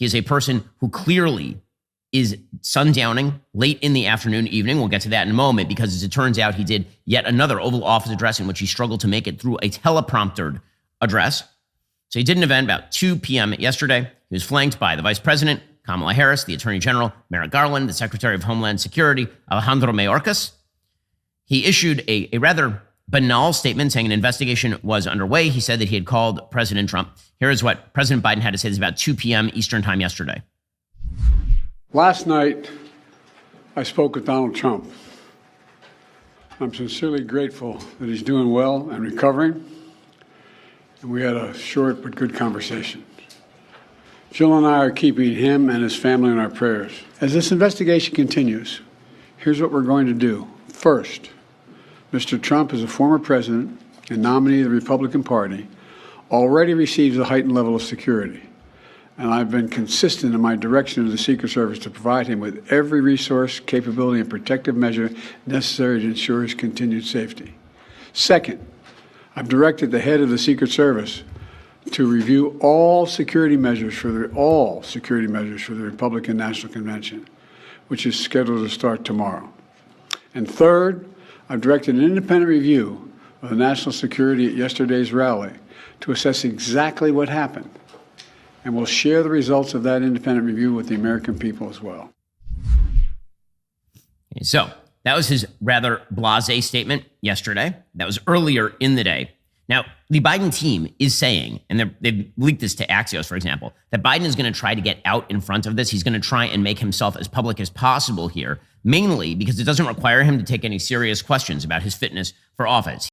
He is a person who clearly is sundowning late in the afternoon, evening. We'll get to that in a moment, because as it turns out, he did yet another Oval Office address in which he struggled to make it through a telepromptered address. So he did an event about 2 p.m. yesterday. He was flanked by the Vice President, Kamala Harris, the Attorney General, Merrick Garland, the Secretary of Homeland Security, Alejandro Mayorkas. He issued a rather banal statement saying an investigation was underway. He said that he had called President Trump. Here is what President Biden had to say. This is about 2 p.m. Eastern time yesterday. Last night, I spoke with Donald Trump. I'm sincerely grateful that he's doing well and recovering, and we had a short but good conversation. Jill and I are keeping him and his family in our prayers. As this investigation continues, here's what we're going to do. First, Mr. Trump, as a former president and nominee of the Republican Party, already receives a heightened level of security. And I've been consistent in my direction of the Secret Service to provide him with every resource, capability, and protective measure necessary to ensure his continued safety. Second, I've directed the head of the Secret Service to review all security measures for the Republican National Convention, which is scheduled to start tomorrow. And third, I've directed an independent review of the national security at yesterday's rally to assess exactly what happened. And we'll share the results of that independent review with the American people as well. So that was his rather blasé statement yesterday. That was earlier in the day. Now, the Biden team is saying, and they've leaked this to Axios, for example, that Biden is going to try to get out in front of this. He's going to try and make himself as public as possible here, mainly because it doesn't require him to take any serious questions about his fitness for office.